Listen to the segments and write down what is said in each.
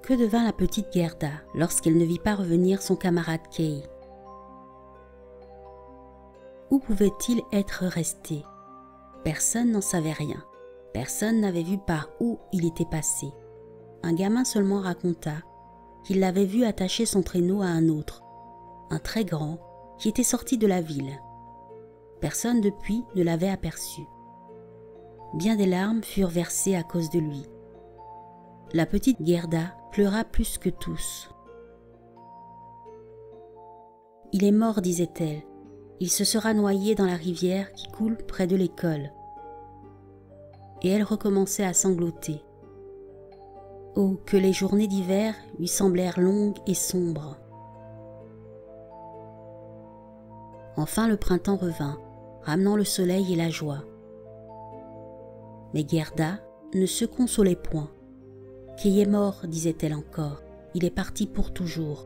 Que devint la petite Gerda lorsqu'elle ne vit pas revenir son camarade Kay? Où pouvait-il être resté? Personne n'en savait rien. Personne n'avait vu par où il était passé. Un gamin seulement raconta qu'il l'avait vu attacher son traîneau à un autre, un très grand, qui était sorti de la ville. Personne depuis ne l'avait aperçu. Bien des larmes furent versées à cause de lui. La petite Gerda pleura plus que tous. « Il est mort, disait-elle. Il se sera noyé dans la rivière qui coule près de l'école. » Et elle recommençait à sangloter. Oh, que les journées d'hiver lui semblèrent longues et sombres. Enfin le printemps revint, ramenant le soleil et la joie. Mais Gerda ne se consolait point. « Kay est mort, disait-elle encore, il est parti pour toujours. »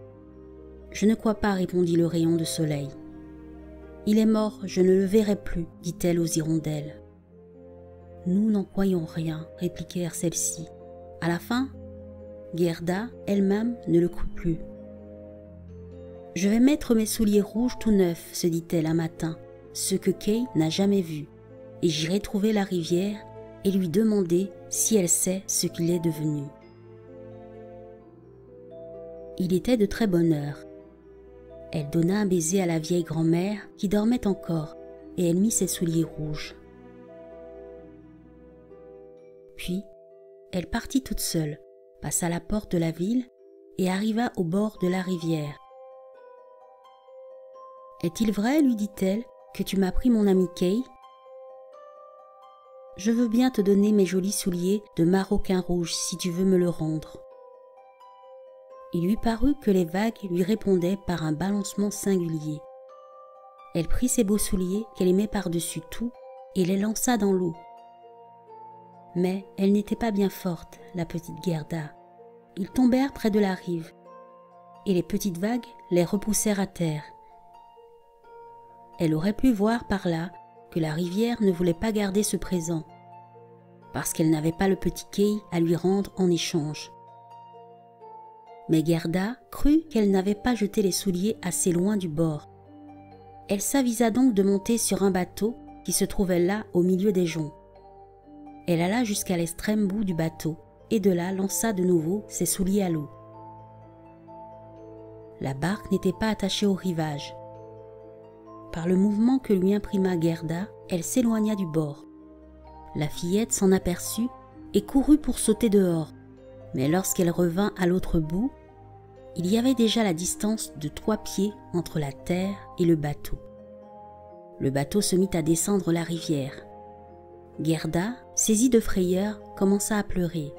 « Je ne crois pas, répondit le rayon de soleil. »« Il est mort, je ne le verrai plus, dit-elle aux hirondelles. »« Nous n'en croyons rien, répliquèrent celles-ci. À la fin, Gerda elle-même ne le crut plus. « Je vais mettre mes souliers rouges tout neufs, se dit-elle un matin, ce que Kay n'a jamais vu, et j'irai trouver la rivière et lui demander si elle sait ce qu'il est devenu. » Il était de très bonne heure. Elle donna un baiser à la vieille grand-mère qui dormait encore et elle mit ses souliers rouges. Puis, elle partit toute seule, passa la porte de la ville et arriva au bord de la rivière. « Est-il vrai, lui dit-elle, que tu m'as pris mon ami Kay ? Je veux bien te donner mes jolis souliers de maroquin rouge si tu veux me le rendre. » Il lui parut que les vagues lui répondaient par un balancement singulier. Elle prit ses beaux souliers qu'elle aimait par-dessus tout et les lança dans l'eau. Mais elle n'était pas bien forte, la petite Gerda. Ils tombèrent près de la rive et les petites vagues les repoussèrent à terre. Elle aurait pu voir par là que la rivière ne voulait pas garder ce présent, parce qu'elle n'avait pas le petit Kay à lui rendre en échange. Mais Gerda crut qu'elle n'avait pas jeté les souliers assez loin du bord. Elle s'avisa donc de monter sur un bateau qui se trouvait là au milieu des joncs. Elle alla jusqu'à l'extrême bout du bateau et de là lança de nouveau ses souliers à l'eau. La barque n'était pas attachée au rivage. Par le mouvement que lui imprima Gerda, elle s'éloigna du bord. La fillette s'en aperçut et courut pour sauter dehors. Mais lorsqu'elle revint à l'autre bout, il y avait déjà la distance de 3 pieds entre la terre et le bateau. Le bateau se mit à descendre la rivière. Gerda, saisie de frayeur, commença à pleurer.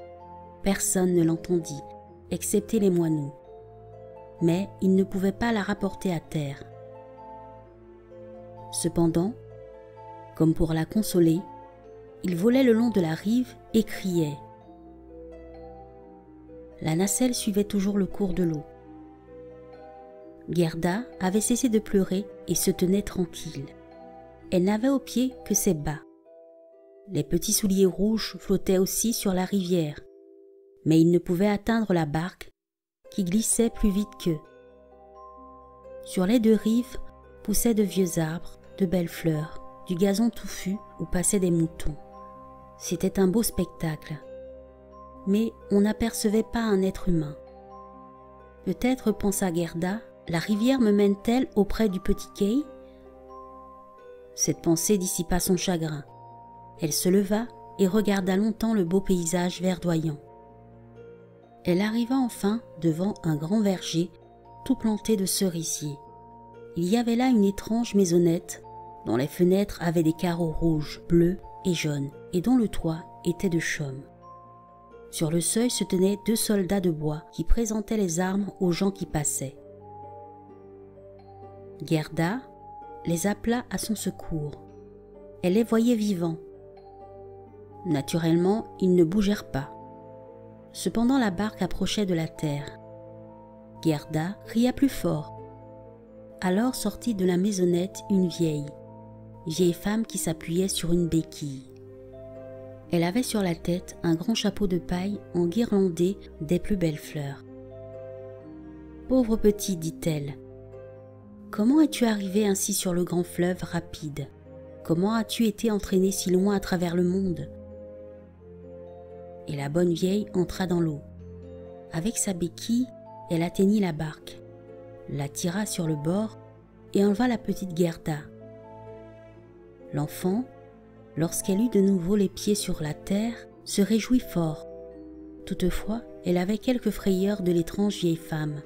Personne ne l'entendit, excepté les moineaux. Mais ils ne pouvaient pas la rapporter à terre. Cependant, comme pour la consoler, ils volaient le long de la rive et criaient. La nacelle suivait toujours le cours de l'eau. Gerda avait cessé de pleurer et se tenait tranquille. Elle n'avait aux pieds que ses bas. Les petits souliers rouges flottaient aussi sur la rivière, mais ils ne pouvaient atteindre la barque qui glissait plus vite qu'eux. Sur les 2 rives poussaient de vieux arbres, de belles fleurs, du gazon touffu où passaient des moutons. C'était un beau spectacle. Mais on n'apercevait pas un être humain. Peut-être, pensa Gerda, la rivière me mène-t-elle auprès du petit Kay ? Cette pensée dissipa son chagrin. Elle se leva et regarda longtemps le beau paysage verdoyant. Elle arriva enfin devant un grand verger tout planté de cerisiers. Il y avait là une étrange maisonnette dont les fenêtres avaient des carreaux rouges, bleus et jaunes, et dont le toit était de chaume. Sur le seuil se tenaient 2 soldats de bois qui présentaient les armes aux gens qui passaient. Gerda les appela à son secours. Elle les voyait vivants. Naturellement, ils ne bougèrent pas. Cependant, la barque approchait de la terre. Gerda cria plus fort. Alors sortit de la maisonnette une vieille femme qui s'appuyait sur une béquille. Elle avait sur la tête un grand chapeau de paille enguirlandé des plus belles fleurs. « Pauvre petit, dit-elle, comment es-tu arrivé ainsi sur le grand fleuve rapide? Comment as-tu été entraîné si loin à travers le monde ?» Et la bonne vieille entra dans l'eau. Avec sa béquille, elle atteignit la barque, la tira sur le bord et enleva la petite Gerda. L'enfant, lorsqu'elle eut de nouveau les pieds sur la terre, se réjouit fort. Toutefois, elle avait quelque frayeur de l'étrange vieille femme.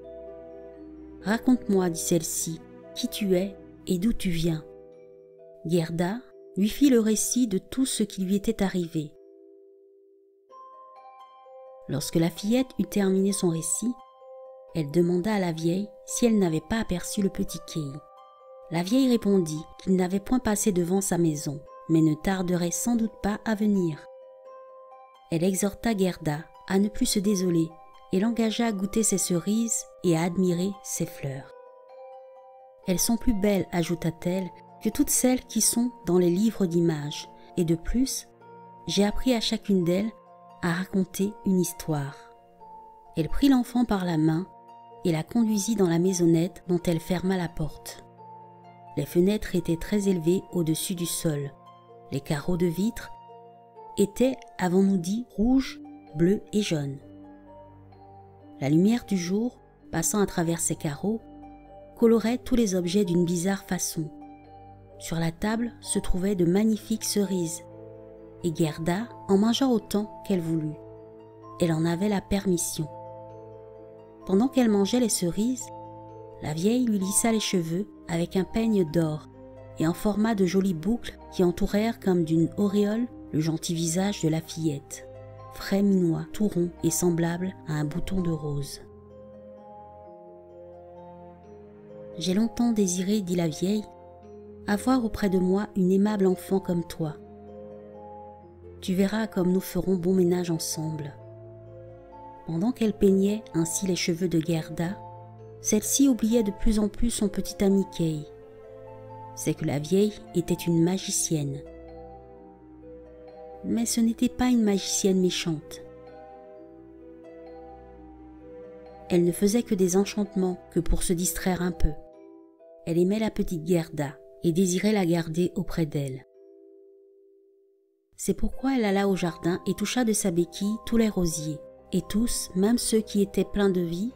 « Raconte-moi, dit celle-ci, qui tu es et d'où tu viens. » Gerda lui fit le récit de tout ce qui lui était arrivé. Lorsque la fillette eut terminé son récit, elle demanda à la vieille si elle n'avait pas aperçu le petit Kay. La vieille répondit qu'il n'avait point passé devant sa maison, mais ne tarderait sans doute pas à venir. Elle exhorta Gerda à ne plus se désoler et l'engagea à goûter ses cerises et à admirer ses fleurs. « Elles sont plus belles, ajouta-t-elle, que toutes celles qui sont dans les livres d'images, et de plus, j'ai appris à chacune d'elles à raconter une histoire. » Elle prit l'enfant par la main et la conduisit dans la maisonnette dont elle ferma la porte. Les fenêtres étaient très élevées au-dessus du sol. Les carreaux de vitre étaient, avons-nous dit, rouges, bleus et jaunes. La lumière du jour, passant à travers ces carreaux, colorait tous les objets d'une bizarre façon. Sur la table se trouvaient de magnifiques cerises, et Gerda en mangea autant qu'elle voulut. Elle en avait la permission. Pendant qu'elle mangeait les cerises, la vieille lui lissa les cheveux avec un peigne d'or et en forma de jolies boucles qui entourèrent comme d'une auréole le gentil visage de la fillette, frais minois, tout rond et semblable à un bouton de rose. « J'ai longtemps désiré, dit la vieille, avoir auprès de moi une aimable enfant comme toi. Tu verras comme nous ferons bon ménage ensemble. » Pendant qu'elle peignait ainsi les cheveux de Gerda, celle-ci oubliait de plus en plus son petit ami Kay. C'est que la vieille était une magicienne. Mais ce n'était pas une magicienne méchante. Elle ne faisait que des enchantements que pour se distraire un peu. Elle aimait la petite Gerda et désirait la garder auprès d'elle. C'est pourquoi elle alla au jardin et toucha de sa béquille tous les rosiers, et tous, même ceux qui étaient pleins de vie,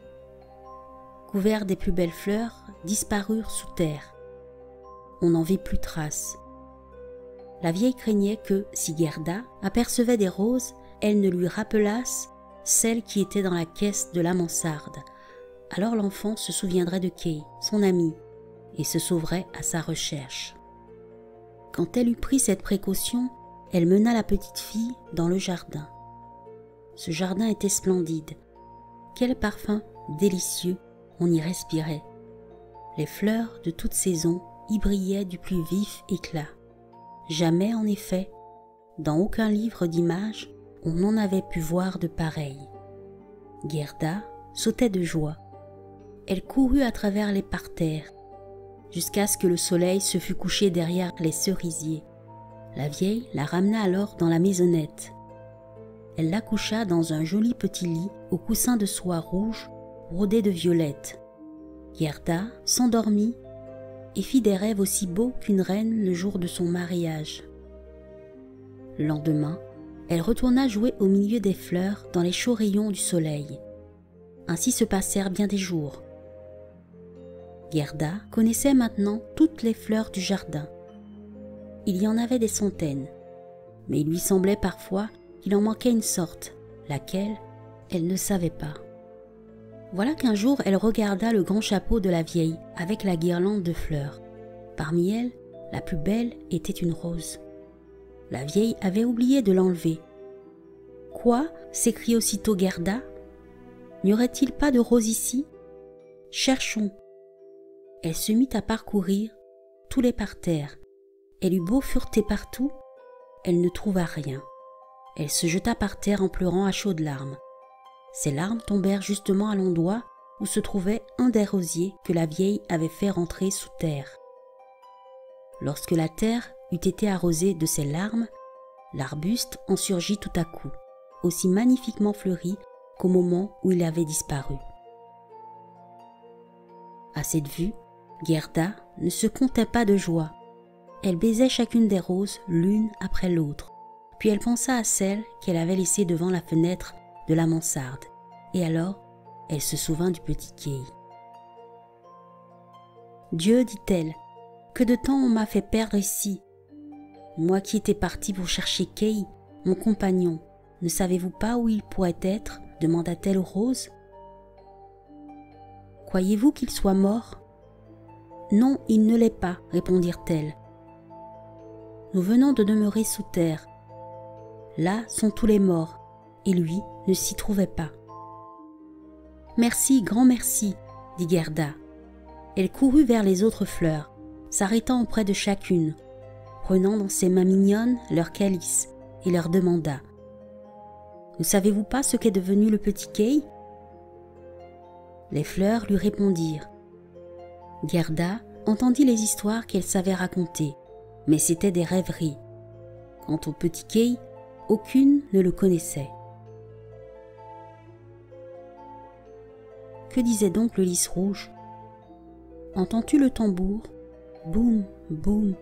couverts des plus belles fleurs, disparurent sous terre. On n'en vit plus trace. La vieille craignait que, si Gerda apercevait des roses, elles ne lui rappelassent celles qui étaient dans la caisse de la mansarde. Alors l'enfant se souviendrait de Kay, son ami, et se sauverait à sa recherche. Quand elle eut pris cette précaution, elle mena la petite fille dans le jardin. Ce jardin était splendide. Quel parfum délicieux on y respirait. Les fleurs de toute saison y brillaient du plus vif éclat. Jamais, en effet, dans aucun livre d'images, on n'en avait pu voir de pareil. Gerda sautait de joie. Elle courut à travers les parterres, jusqu'à ce que le soleil se fût couché derrière les cerisiers. La vieille la ramena alors dans la maisonnette. Elle la coucha dans un joli petit lit au coussin de soie rouge brodé de violettes. Gerda s'endormit et fit des rêves aussi beaux qu'une reine le jour de son mariage. Le lendemain, elle retourna jouer au milieu des fleurs dans les chauds rayons du soleil. Ainsi se passèrent bien des jours. Gerda connaissait maintenant toutes les fleurs du jardin. Il y en avait des centaines, mais il lui semblait parfois qu'il en manquait une sorte, laquelle elle ne savait pas. Voilà qu'un jour elle regarda le grand chapeau de la vieille avec la guirlande de fleurs. Parmi elles, la plus belle était une rose. La vieille avait oublié de l'enlever. « Quoi » s'écrie aussitôt Gerda. « N'y aurait-il pas de rose ici ? Cherchons. » Elle se mit à parcourir tous les parterres. Elle eut beau fureter partout, elle ne trouva rien. Elle se jeta par terre en pleurant à chaudes larmes. Ses larmes tombèrent justement à l'endroit où se trouvait un des rosiers que la vieille avait fait rentrer sous terre. Lorsque la terre eut été arrosée de ses larmes, l'arbuste en surgit tout à coup, aussi magnifiquement fleuri qu'au moment où il avait disparu. À cette vue, Gerda ne se contait pas de joie. Elle baisait chacune des roses l'une après l'autre, puis elle pensa à celle qu'elle avait laissée devant la fenêtre de la mansarde, et alors elle se souvint du petit Kay. « Dieu, dit-elle, que de temps on m'a fait perdre ici. Moi qui étais partie pour chercher Kay, mon compagnon, ne savez-vous pas où il pourrait être ?» demanda-t-elle aux roses. « Croyez-vous qu'il soit mort ?»« Non, il ne l'est pas, répondirent-elles. Nous venons de demeurer sous terre. Là sont tous les morts, et lui ne s'y trouvait pas. »« Merci, grand merci, dit Gerda. Elle courut vers les autres fleurs, s'arrêtant auprès de chacune, prenant dans ses mains mignonnes leur calice, et leur demanda : « Ne savez-vous pas ce qu'est devenu le petit Kay ?» Les fleurs lui répondirent. Gerda entendit les histoires qu'elle savait raconter, mais c'étaient des rêveries. Quant au petit Kay, aucune ne le connaissait. Que disait donc le lys rouge ? Entends-tu le tambour ? Boum, boum,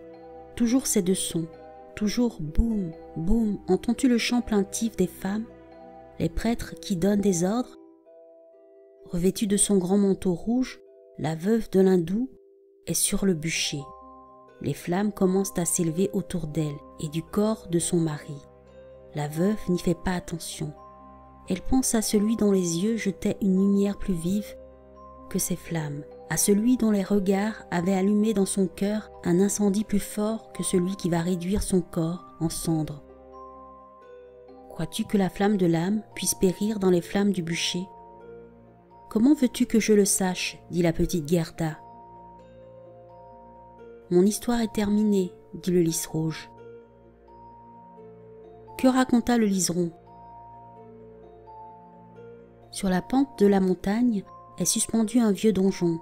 toujours ces deux sons, toujours boum, boum. Entends-tu le chant plaintif des femmes, les prêtres qui donnent des ordres ? Revêtue de son grand manteau rouge, la veuve de l'hindou est sur le bûcher. Les flammes commencent à s'élever autour d'elle et du corps de son mari. La veuve n'y fait pas attention. Elle pense à celui dont les yeux jetaient une lumière plus vive que ces flammes, à celui dont les regards avaient allumé dans son cœur un incendie plus fort que celui qui va réduire son corps en cendres. Crois-tu que la flamme de l'âme puisse périr dans les flammes du bûcher ? Comment veux-tu que je le sache ? Dit la petite Gerda. Mon histoire est terminée, dit le lys rouge. Que raconta le liseron ? Sur la pente de la montagne est suspendu un vieux donjon.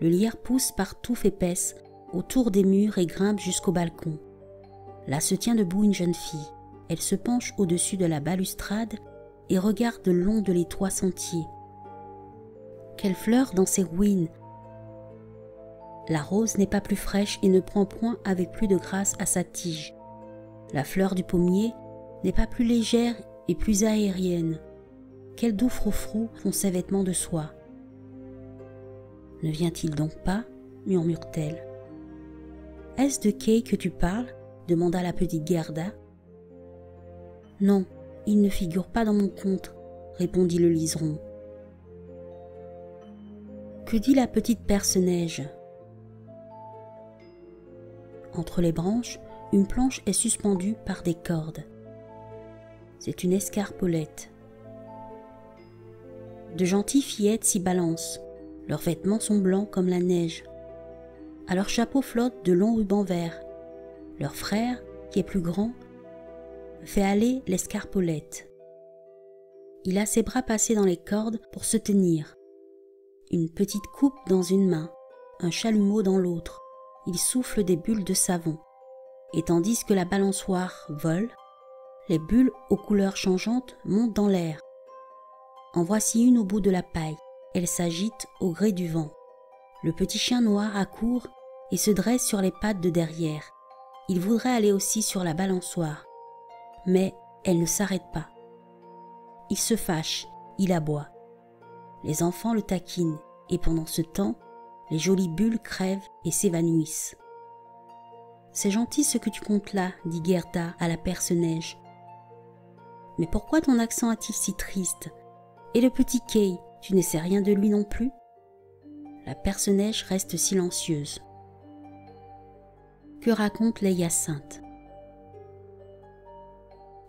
Le lierre pousse par touffes épaisses autour des murs et grimpe jusqu'au balcon. Là se tient debout une jeune fille. Elle se penche au-dessus de la balustrade et regarde le long de l'étroit sentier. Quelle fleur dans ces ruines ! La rose n'est pas plus fraîche et ne prend point avec plus de grâce à sa tige. La fleur du pommier n'est pas plus légère et plus aérienne. Quel doux froufrou font ses vêtements de soie. Ne vient-il donc pas ? Murmure-t-elle. Est-ce de Kay que tu parles ? Demanda la petite Gerda. Non, il ne figure pas dans mon conte, répondit le liseron. Que dit la petite Perce-Neige ? Entre les branches, une planche est suspendue par des cordes. C'est une escarpolette. De gentilles fillettes s'y balancent. Leurs vêtements sont blancs comme la neige. À leur chapeau flottent de longs rubans verts. Leur frère, qui est plus grand, fait aller l'escarpolette. Il a ses bras passés dans les cordes pour se tenir. Une petite coupe dans une main, un chalumeau dans l'autre. Il souffle des bulles de savon. Et tandis que la balançoire vole, les bulles aux couleurs changeantes montent dans l'air. En voici une au bout de la paille. Elle s'agite au gré du vent. Le petit chien noir accourt et se dresse sur les pattes de derrière. Il voudrait aller aussi sur la balançoire. Mais elle ne s'arrête pas. Il se fâche, il aboie. Les enfants le taquinent et pendant ce temps, les jolies bulles crèvent et s'évanouissent. « C'est gentil ce que tu comptes là, dit Gerda à la Perce-Neige. Mais pourquoi ton accent est-il si triste ? Et le petit Kay, tu ne sais rien de lui non plus ?» La Perce-Neige reste silencieuse. que racontent les hyacinthes.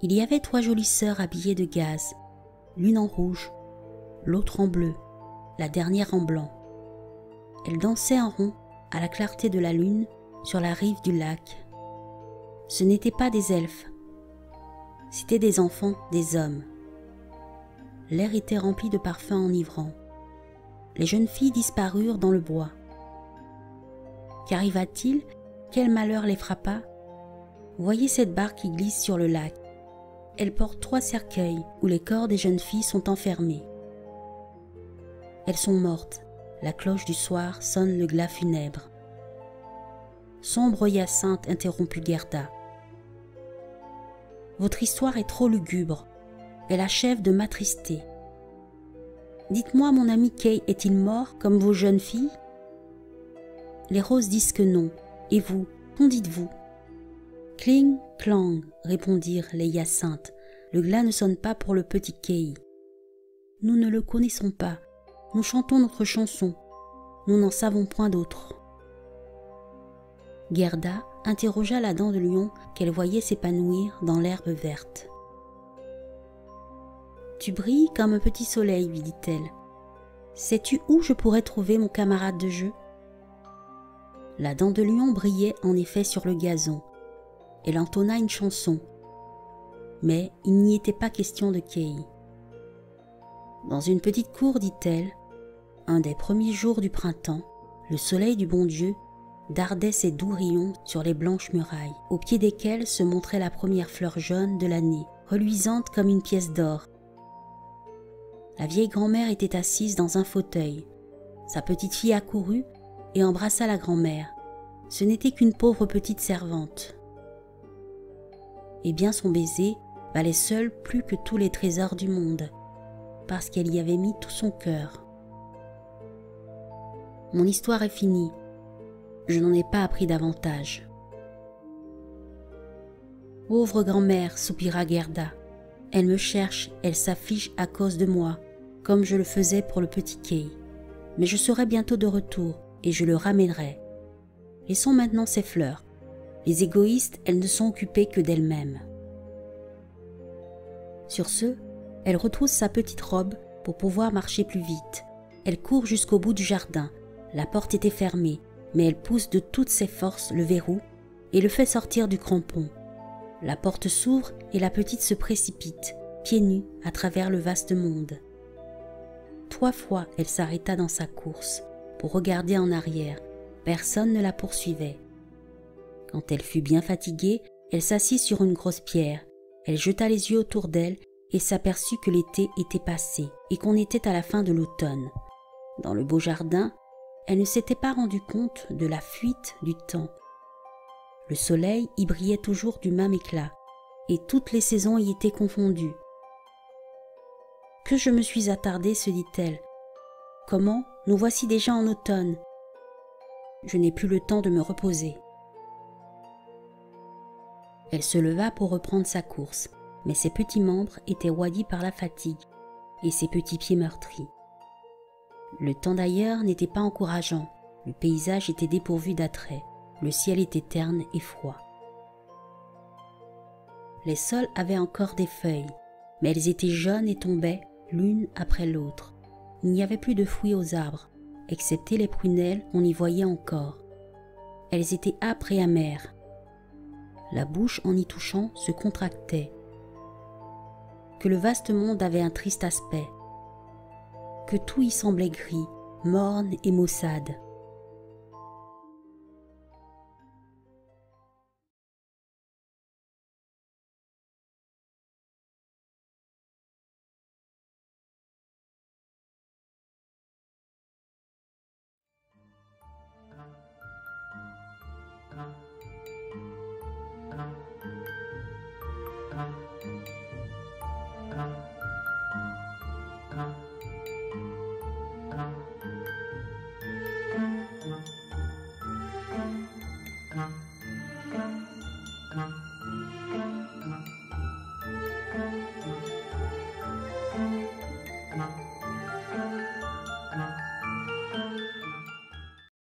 Il y avait 3 jolies sœurs habillées de gaze, l'une en rouge, l'autre en bleu, la dernière en blanc. Elles dansaient en rond à la clarté de la lune sur la rive du lac. Ce n'étaient pas des elfes, c'étaient des enfants, des hommes. L'air était rempli de parfums enivrants. Les jeunes filles disparurent dans le bois. Qu'arriva-t-il? Quel malheur les frappa? Voyez cette barque qui glisse sur le lac. Elle porte 3 cercueils où les corps des jeunes filles sont enfermés. Elles sont mortes. La cloche du soir sonne le glas funèbre. Sombre Hyacinthe, interrompit Gerda. Votre histoire est trop lugubre. Elle achève de m'attrister. Dites-moi, mon ami Kay est-il mort comme vos jeunes filles? Les roses disent que non. Et vous, qu'en dites-vous? Cling, clang, répondirent les hyacinthes. Le glas ne sonne pas pour le petit Kay. Nous ne le connaissons pas. Nous chantons notre chanson. Nous n'en savons point d'autre. Gerda interrogea la dent de lion qu'elle voyait s'épanouir dans l'herbe verte. « Tu brilles comme un petit soleil, lui dit-elle. Sais-tu où je pourrais trouver mon camarade de jeu ?» La dent de lion brillait en effet sur le gazon. Elle entonna une chanson. Mais il n'y était pas question de Kay. Dans une petite cour, dit-elle, un des premiers jours du printemps, le soleil du bon Dieu dardait ses doux rayons sur les blanches murailles, au pied desquelles se montrait la première fleur jaune de l'année, reluisante comme une pièce d'or. La vieille grand-mère était assise dans un fauteuil. Sa petite fille accourut et embrassa la grand-mère. Ce n'était qu'une pauvre petite servante. Eh bien, son baiser valait seul plus que tous les trésors du monde, parce qu'elle y avait mis tout son cœur. Mon histoire est finie. Je n'en ai pas appris davantage. Pauvre grand-mère, soupira Gerda. Elle me cherche, elle s'afflige à cause de moi, comme je le faisais pour le petit Kay. Mais je serai bientôt de retour et je le ramènerai. Laissons maintenant ces fleurs. Les égoïstes, elles ne sont occupées que d'elles-mêmes. Sur ce, elle retrousse sa petite robe pour pouvoir marcher plus vite. Elle court jusqu'au bout du jardin. La porte était fermée, mais elle pousse de toutes ses forces le verrou et le fait sortir du crampon. La porte s'ouvre et la petite se précipite, pieds nus, à travers le vaste monde. 3 fois, elle s'arrêta dans sa course pour regarder en arrière. Personne ne la poursuivait. Quand elle fut bien fatiguée, elle s'assit sur une grosse pierre. Elle jeta les yeux autour d'elle et s'aperçut que l'été était passé et qu'on était à la fin de l'automne. Dans le beau jardin, elle ne s'était pas rendu compte de la fuite du temps. Le soleil y brillait toujours du même éclat, et toutes les saisons y étaient confondues. « Que je me suis attardée, se dit-elle. Comment, nous voici déjà en automne. Je n'ai plus le temps de me reposer. » Elle se leva pour reprendre sa course, mais ses petits membres étaient roidis par la fatigue, et ses petits pieds meurtris. Le temps d'ailleurs n'était pas encourageant, le paysage était dépourvu d'attrait, le ciel était terne et froid. Les sols avaient encore des feuilles, mais elles étaient jaunes et tombaient l'une après l'autre. Il n'y avait plus de fruits aux arbres, excepté les prunelles qu'on y voyait encore. Elles étaient âpres et amères. La bouche en y touchant se contractait. Que le vaste monde avait un triste aspect, que tout y semblait gris, morne et maussade.